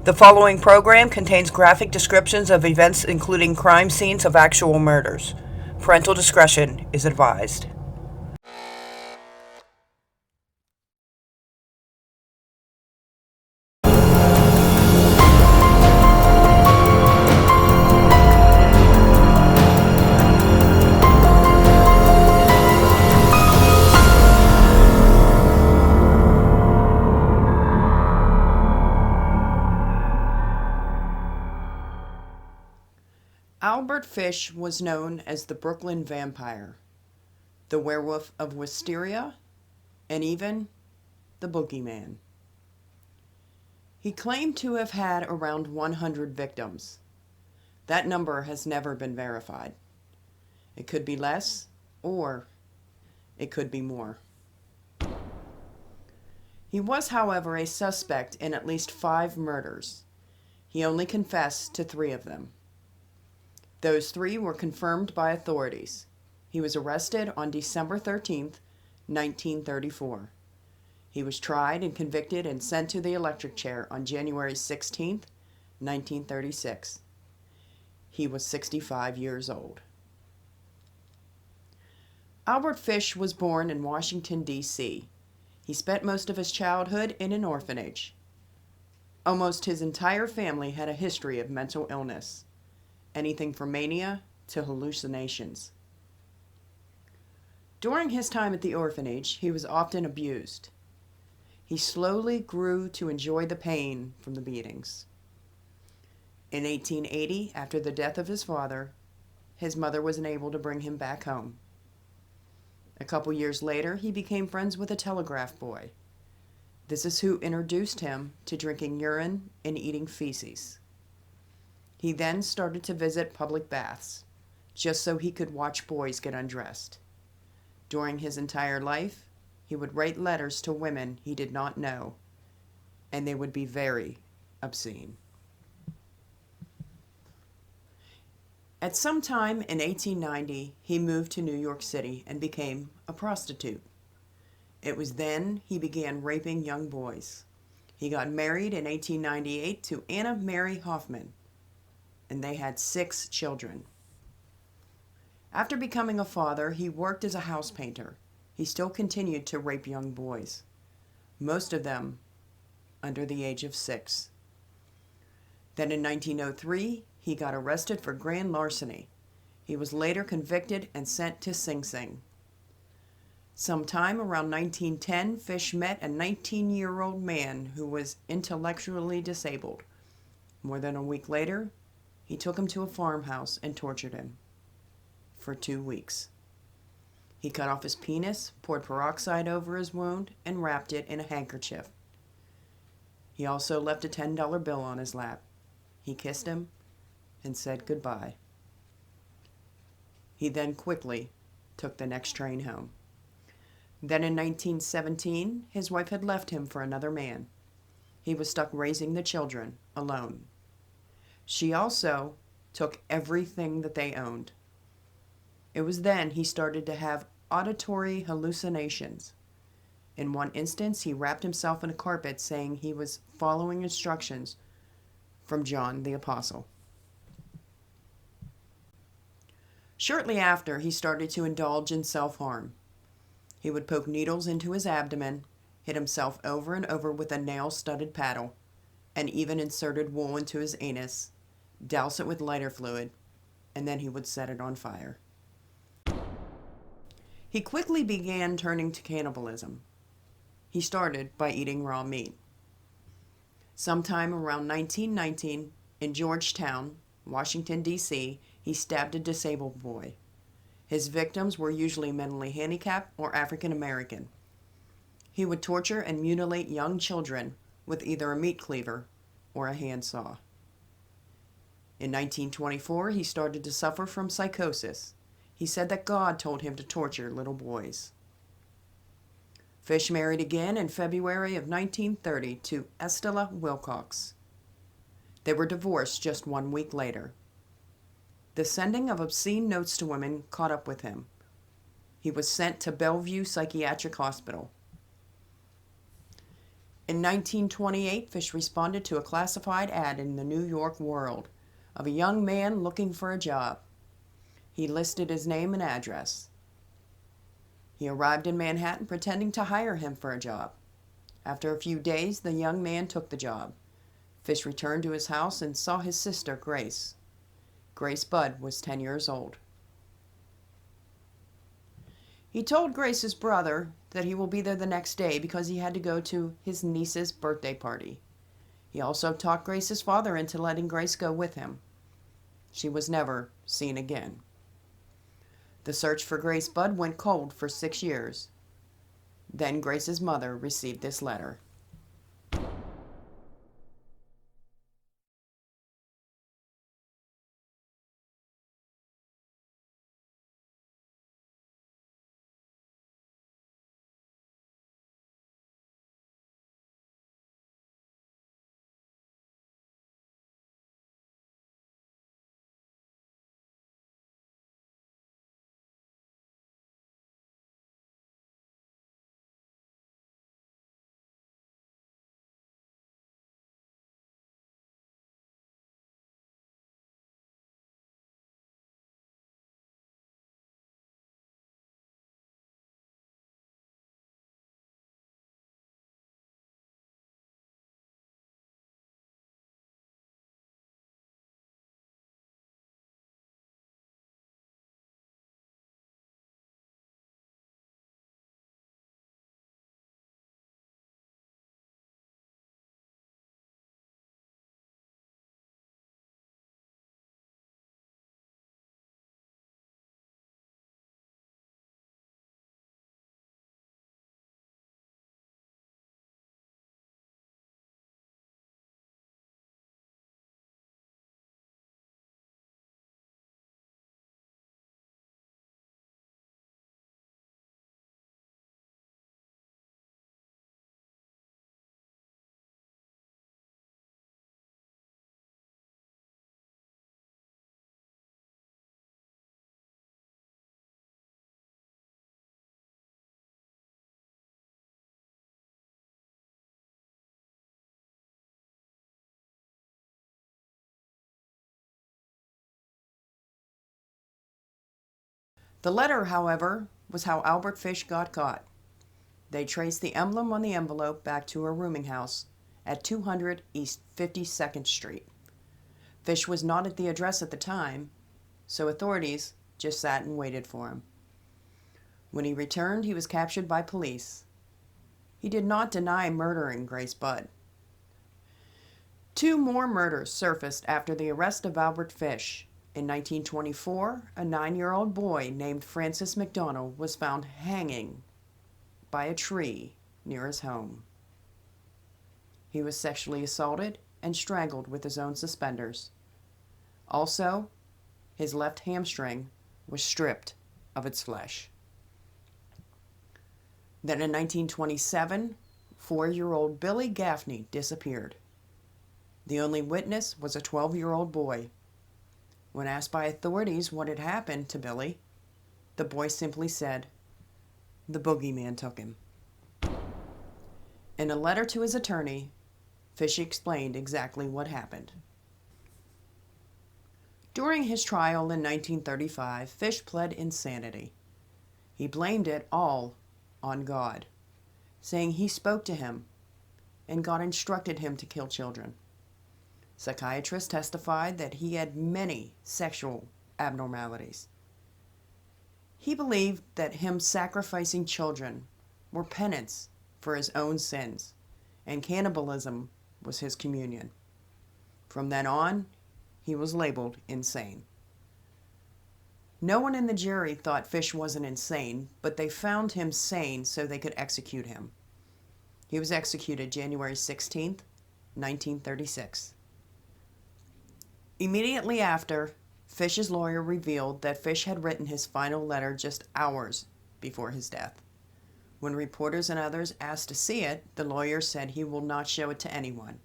The following program contains graphic descriptions of events including crime scenes of actual murders. Parental discretion is advised. Albert Fish was known as the Brooklyn Vampire, the Werewolf of Wisteria, and even the Boogeyman. He claimed to have had around 100 victims. That number has never been verified. It could be less, or it could be more. He was, however, a suspect in at least 5 murders. He only confessed to 3 of them. Those 3 were confirmed by authorities. He was arrested on December 13th, 1934. He was tried and convicted and sent to the electric chair on January 16th, 1936. He was 65 years old. Albert Fish was born in Washington, D.C. He spent most of his childhood in an orphanage. Almost his entire family had a history of mental illness, anything from mania to hallucinations. During his time at the orphanage, he was often abused. He slowly grew to enjoy the pain from the beatings. In 1880, after the death of his father, his mother was unable to bring him back home. A couple years later, he became friends with a telegraph boy. This is who introduced him to drinking urine and eating feces. He then started to visit public baths, just so he could watch boys get undressed. During his entire life, he would write letters to women he did not know, and they would be very obscene. At some time in 1890, he moved to New York City and became a prostitute. It was then he began raping young boys. He got married in 1898 to Anna Mary Hoffman, and they had 6 children. After becoming a father, he worked as a house painter. He still continued to rape young boys, most of them under the age of 6. Then in 1903, he got arrested for grand larceny. He was later convicted and sent to Sing Sing. Sometime around 1910, Fish met a 19-year-old man who was intellectually disabled. More than a week later, he took him to a farmhouse and tortured him for 2 weeks. He cut off his penis, poured peroxide over his wound, and wrapped it in a handkerchief. He also left a $10 bill on his lap. He kissed him and said goodbye. He then quickly took the next train home. Then in 1917, his wife had left him for another man. He was stuck raising the children alone. She also took everything that they owned. It was then he started to have auditory hallucinations. In one instance, he wrapped himself in a carpet saying he was following instructions from John the Apostle. Shortly after, he started to indulge in self-harm. He would poke needles into his abdomen, hit himself over and over with a nail-studded paddle, and even inserted wool into his anus, douse it with lighter fluid, and then he would set it on fire. He quickly began turning to cannibalism. He started by eating raw meat. Sometime around 1919, in Georgetown, Washington, D.C., he stabbed a disabled boy. His victims were usually mentally handicapped or African American. He would torture and mutilate young children with either a meat cleaver or a handsaw. In 1924, he started to suffer from psychosis. He said that God told him to torture little boys. Fish married again in February of 1930 to Estella Wilcox. They were divorced just 1 week later. The sending of obscene notes to women caught up with him. He was sent to Bellevue Psychiatric Hospital. In 1928, Fish responded to a classified ad in the New York World of a young man looking for a job. He listed his name and address. He arrived in Manhattan pretending to hire him for a job. After a few days, the young man took the job. Fish returned to his house and saw his sister, Grace. Grace Budd was 10 years old. He told Grace's brother that he will be there the next day because he had to go to his niece's birthday party. He also talked Grace's father into letting Grace go with him. She was never seen again. The search for Grace Budd went cold for 6 years. Then Grace's mother received this letter. The letter, however, was how Albert Fish got caught. They traced the emblem on the envelope back to a rooming house at 200 East 52nd Street. Fish was not at the address at the time, so authorities just sat and waited for him. When he returned, he was captured by police. He did not deny murdering Grace Budd. 2 more murders surfaced after the arrest of Albert Fish. In 1924, a 9-year-old boy named Francis McDonald was found hanging by a tree near his home. He was sexually assaulted and strangled with his own suspenders. Also, his left hamstring was stripped of its flesh. Then in 1927, 4-year-old Billy Gaffney disappeared. The only witness was a 12-year-old boy. When asked by authorities what had happened to Billy, the boy simply said, "The boogeyman took him." In a letter to his attorney, Fish explained exactly what happened. During his trial in 1935, Fish pled insanity. He blamed it all on God, saying he spoke to him and God instructed him to kill children. Psychiatrists testified that he had many sexual abnormalities. He believed that him sacrificing children were penance for his own sins, and cannibalism was his communion. From then on, he was labeled insane. No one in the jury thought Fish wasn't insane, but they found him sane so they could execute him. He was executed January 16th, 1936. Immediately after, Fish's lawyer revealed that Fish had written his final letter just hours before his death. When reporters and others asked to see it, the lawyer said he will not show it to anyone.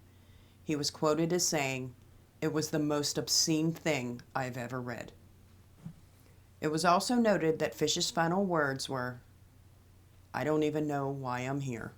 He was quoted as saying, "It was the most obscene thing I've ever read." It was also noted that Fish's final words were, "I don't even know why I'm here."